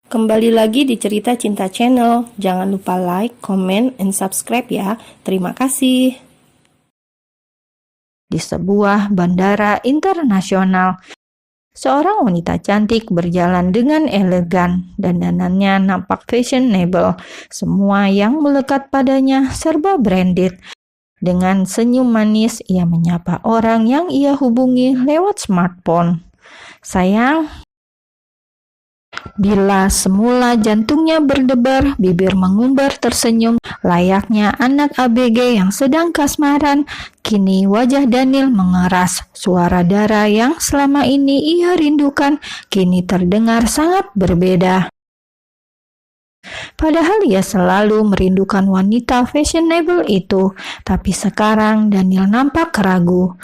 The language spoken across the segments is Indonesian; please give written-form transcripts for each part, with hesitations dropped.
Kembali lagi di Cerita Cinta Channel. Jangan lupa like, comment, and subscribe ya. Terima kasih. Di sebuah bandara internasional, seorang wanita cantik berjalan dengan elegan. Dandanannya nampak fashionable. Semua yang melekat padanya serba branded. Dengan senyum manis, ia menyapa orang yang ia hubungi lewat smartphone. Sayang, bila semula jantungnya berdebar, bibir mengumbar tersenyum, layaknya anak ABG yang sedang kasmaran, kini wajah Daniel mengeras. Suara Dara yang selama ini ia rindukan, kini terdengar sangat berbeda. Padahal ia selalu merindukan wanita fashionable itu, tapi sekarang Daniel nampak ragu.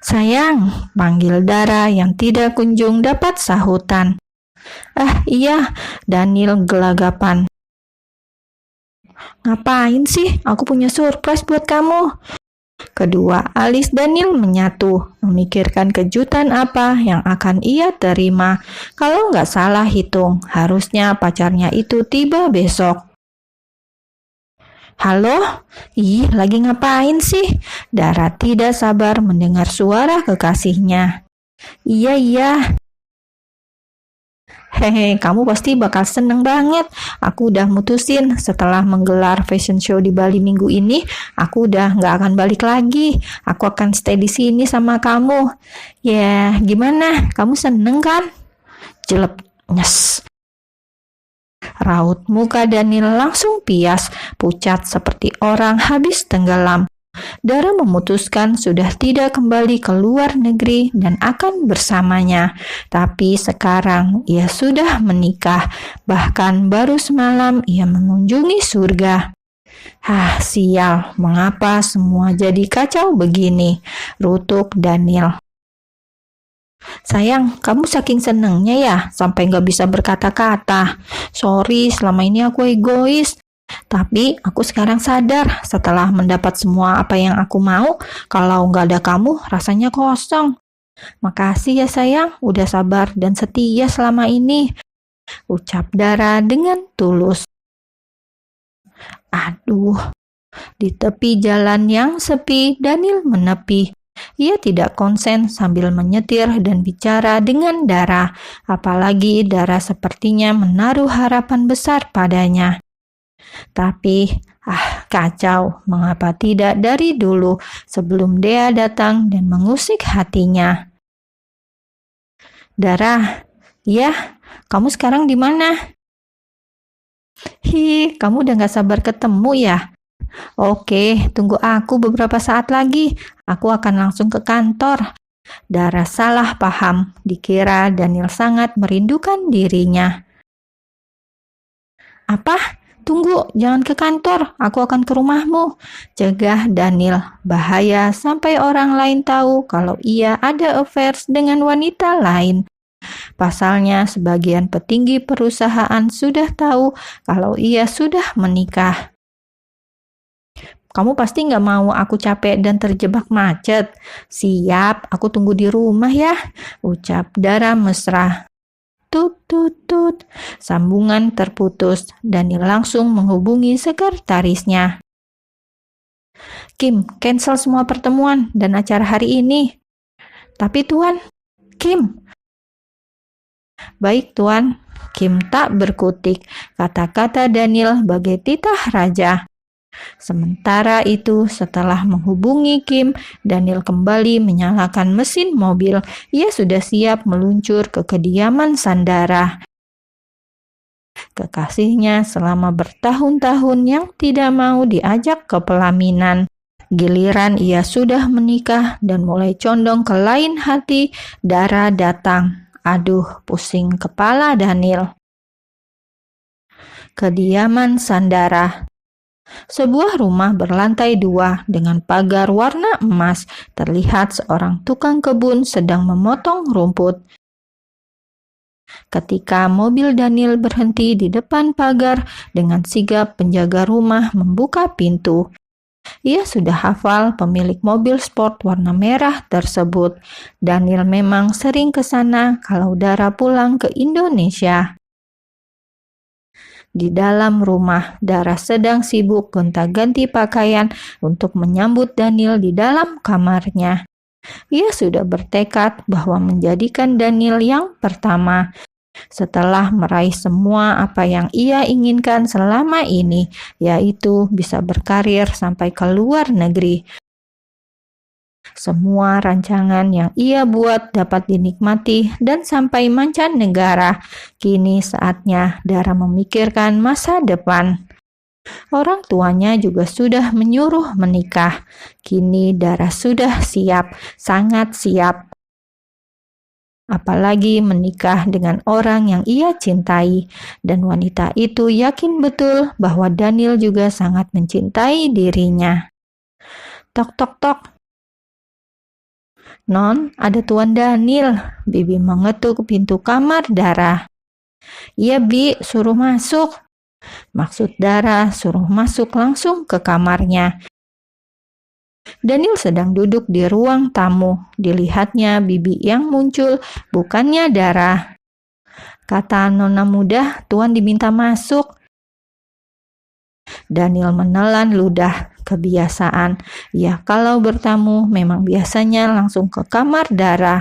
Sayang, panggil Dara yang tidak kunjung dapat sahutan. Iya, Daniel gelagapan. Ngapain sih? Aku punya surprise buat kamu. Kedua alis Daniel menyatu, memikirkan kejutan apa yang akan ia terima. Kalau nggak salah hitung, harusnya pacarnya itu tiba besok. Halo? Lagi ngapain sih? Dara tidak sabar mendengar suara kekasihnya. Iya. Hehe, kamu pasti bakal seneng banget. Aku udah mutusin setelah menggelar fashion show di Bali minggu ini, aku udah nggak akan balik lagi. Aku akan stay di sini sama kamu. Ya, gimana? Kamu seneng kan? Jelek, nyes. Raut muka Daniel langsung pias, pucat seperti orang habis tenggelam. Dara memutuskan sudah tidak kembali ke luar negeri dan akan bersamanya. Tapi sekarang ia sudah menikah. Bahkan baru semalam ia mengunjungi surga. Sial, mengapa semua jadi kacau begini? Rutuk Daniel. Sayang, kamu saking senengnya ya, sampai gak bisa berkata-kata. Sorry, selama ini aku egois. Tapi aku sekarang sadar setelah mendapat semua apa yang aku mau, kalau nggak ada kamu rasanya kosong. Makasih ya sayang, udah sabar dan setia selama ini, ucap Dara dengan tulus. Aduh, di tepi jalan yang sepi, Daniel menepi. Ia tidak konsen sambil menyetir dan bicara dengan Dara, apalagi Dara sepertinya menaruh harapan besar padanya. Tapi, kacau, mengapa tidak dari dulu sebelum Dea datang dan mengusik hatinya. Dara, ya, kamu sekarang di mana? Kamu udah gak sabar ketemu ya? Oke, tunggu aku beberapa saat lagi, aku akan langsung ke kantor. Dara salah paham, dikira Daniel sangat merindukan dirinya. Apa? Tunggu, jangan ke kantor, aku akan ke rumahmu. Cegah Daniel, bahaya sampai orang lain tahu kalau ia ada affairs dengan wanita lain. Pasalnya, sebagian petinggi perusahaan sudah tahu kalau ia sudah menikah. Kamu pasti nggak mau aku capek dan terjebak macet. Siap, aku tunggu di rumah ya, ucap Dara mesra. Tut. Sambungan terputus. Daniel langsung menghubungi sekretarisnya. Kim, cancel semua pertemuan dan acara hari ini. Tapi Tuan, Kim. Baik Tuan, Kim tak berkutik. Kata-kata Daniel bagai titah raja. Sementara itu, setelah menghubungi Kim, Daniel kembali menyalakan mesin mobil. Ia sudah siap meluncur ke kediaman Sandara, kekasihnya selama bertahun-tahun yang tidak mau diajak ke pelaminan. Giliran ia sudah menikah dan mulai condong ke lain hati, Dara datang. Aduh, pusing kepala Daniel. Kediaman Sandara. Sebuah rumah berlantai 2 dengan pagar warna emas. Terlihat seorang tukang kebun sedang memotong rumput. Ketika mobil Daniel berhenti di depan pagar, dengan sigap penjaga rumah membuka pintu. Ia sudah hafal pemilik mobil sport warna merah tersebut. Daniel memang sering ke sana kalau Dara pulang ke Indonesia. Di dalam rumah, Dara sedang sibuk gonta-ganti pakaian untuk menyambut Daniel di dalam kamarnya. Ia sudah bertekad bahwa menjadikan Daniel yang pertama. Setelah meraih semua apa yang ia inginkan selama ini, yaitu bisa berkarir sampai ke luar negeri. Semua rancangan yang ia buat dapat dinikmati dan sampai mancanegara. Kini saatnya Dara memikirkan masa depan. Orang tuanya juga sudah menyuruh menikah. Kini Dara sudah siap, sangat siap. Apalagi menikah dengan orang yang ia cintai. Dan wanita itu yakin betul bahwa Daniel juga sangat mencintai dirinya. Tok tok tok. Non, ada Tuan Daniel. Bibi mengetuk pintu kamar Dara. Iya, Bi, suruh masuk. Maksud Dara suruh masuk langsung ke kamarnya. Daniel sedang duduk di ruang tamu. Dilihatnya Bibi yang muncul, bukannya Dara. Kata nona muda, Tuan diminta masuk. Daniel menelan ludah. Kebiasaan. Ya, kalau bertamu memang biasanya langsung ke kamar Dara.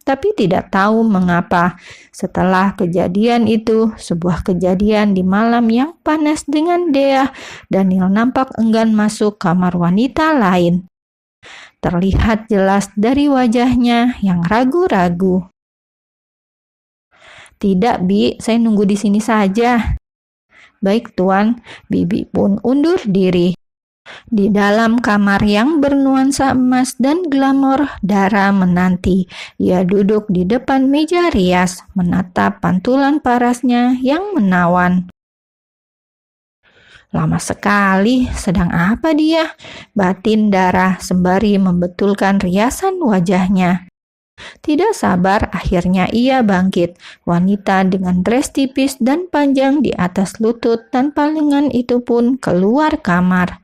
Tapi tidak tahu mengapa. Setelah kejadian itu, sebuah kejadian di malam yang panas dengan Dea, Daniel nampak enggan masuk kamar wanita lain. Terlihat jelas dari wajahnya yang ragu-ragu. Tidak, Bi, saya nunggu di sini saja. Baik, Tuan. Bibi pun undur diri. Di dalam kamar yang bernuansa emas dan glamor, Dara menanti. Ia duduk di depan meja rias, menatap pantulan parasnya yang menawan. Lama sekali, sedang apa dia? Batin Dara sembari membetulkan riasan wajahnya. Tidak sabar, akhirnya ia bangkit. Wanita dengan dress tipis dan panjang di atas lutut tanpa lengan itu pun keluar kamar.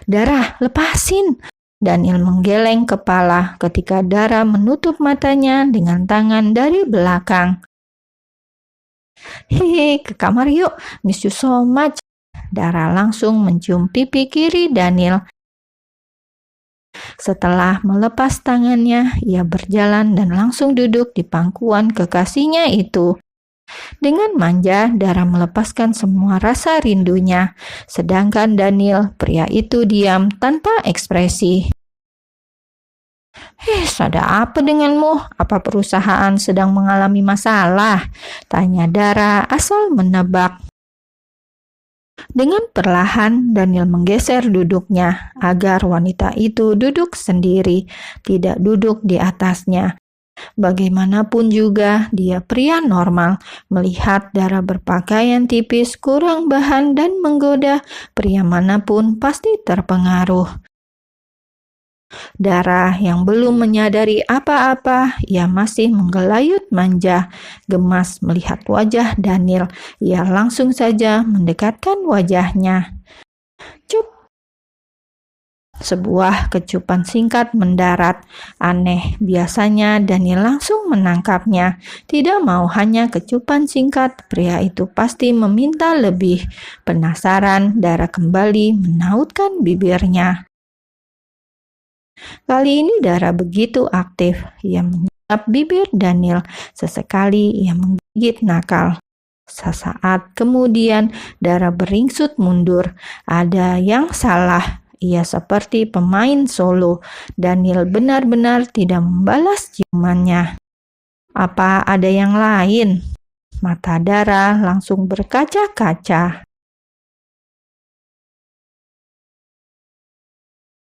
Dara, lepasin! Daniel menggeleng kepala ketika Dara menutup matanya dengan tangan dari belakang. Hehe, ke kamar yuk, miss you so much. Dara langsung mencium pipi kiri Daniel. Setelah melepas tangannya, ia berjalan dan langsung duduk di pangkuan kekasihnya itu. Dengan manja, Dara melepaskan semua rasa rindunya, sedangkan Daniel, pria itu diam tanpa ekspresi. Ada apa denganmu? Apa perusahaan sedang mengalami masalah? Tanya Dara asal menebak. Dengan perlahan, Daniel menggeser duduknya agar wanita itu duduk sendiri, tidak duduk di atasnya. Bagaimanapun juga, dia pria normal. Melihat Dara berpakaian tipis, kurang bahan dan menggoda, pria manapun pasti terpengaruh. Dara yang belum menyadari apa-apa, ia masih menggelayut manja. Gemas melihat wajah Daniel, ia langsung saja mendekatkan wajahnya. Cup! Sebuah kecupan singkat mendarat. Aneh, biasanya Daniel langsung menangkapnya. Tidak mau hanya kecupan singkat, pria itu pasti meminta lebih. Penasaran, Dara kembali menautkan bibirnya. Kali ini Dara begitu aktif. Ia menyelap bibir Daniel. Sesekali ia menggigit nakal. Sesaat kemudian Dara beringsut mundur. Ada yang salah. Ia seperti pemain solo. Daniel benar-benar tidak membalas ciumannya. Apa ada yang lain? Mata Dara langsung berkaca-kaca.